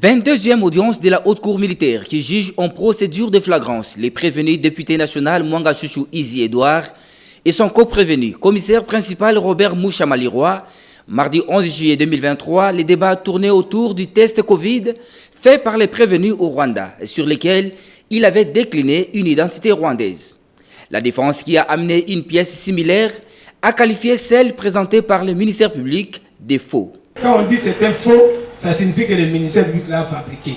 22e audience de la Haute Cour militaire qui juge en procédure de flagrance les prévenus député national Mwanga Chouchou Izi Edouard et son co-prévenu, commissaire principal Robert Mouchamaliroy. Mardi 11 juillet 2023, les débats tournaient autour du test Covid fait par les prévenus au Rwanda, sur lesquels il avait décliné une identité rwandaise. La défense, qui a amené une pièce similaire, a qualifié celle présentée par le ministère public de faux. Quand on dit c'est un faux, ça signifie que le ministère public l'a fabriqué,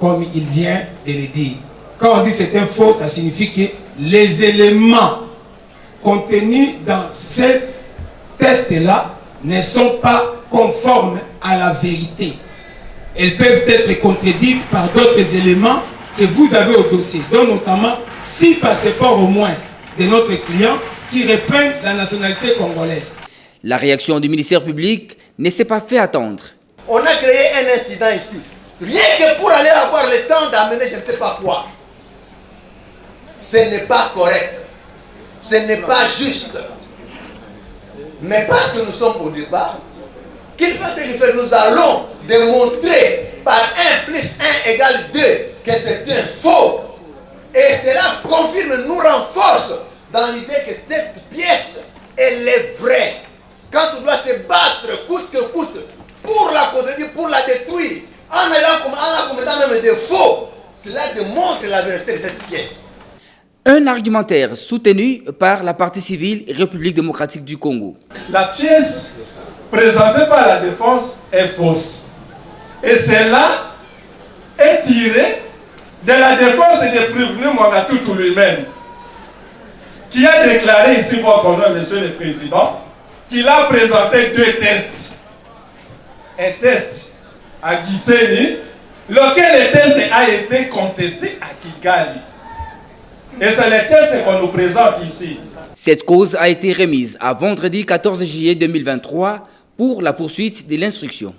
comme il vient de le dire. Quand on dit c'est un faux, ça signifie que les éléments contenus dans ce test-là ne sont pas conformes à la vérité. Elles peuvent être contredites par d'autres éléments que vous avez au dossier, dont notamment 6 passeports au moins de notre client qui reprennent la nationalité congolaise. La réaction du ministère public ne s'est pas fait attendre. On a créé un incident ici, rien que pour aller avoir le temps d'amener je ne sais pas quoi. Ce n'est pas correct, ce n'est pas juste. Mais parce que nous sommes au débat, qu'il fasse ce qu'il fait, nous allons démontrer par 1 plus 1 égale 2 que c'est un faux. Et cela confirme, nous renforce dans l'idée que cette pièce, elle est vraie. Quand on doit se battre coûte que coûte pour la contredire, pour la détruire, en commettant même des faux, cela démontre la vérité de cette pièce. Un argumentaire soutenu par la partie civile République démocratique du Congo. La pièce présentée par la défense est fausse. Et cela est tiré de la défense des prévenus Mwanga Chouchou lui-même, qui a déclaré ici, votre honneur, monsieur le président, qu'il a présenté 2 tests. Un test à Gisenyi, lequel le test a été contesté à Kigali. Et c'est le test qu'on nous présente ici. Cette cause a été remise à vendredi 14 juillet 2023 pour la poursuite de l'instruction.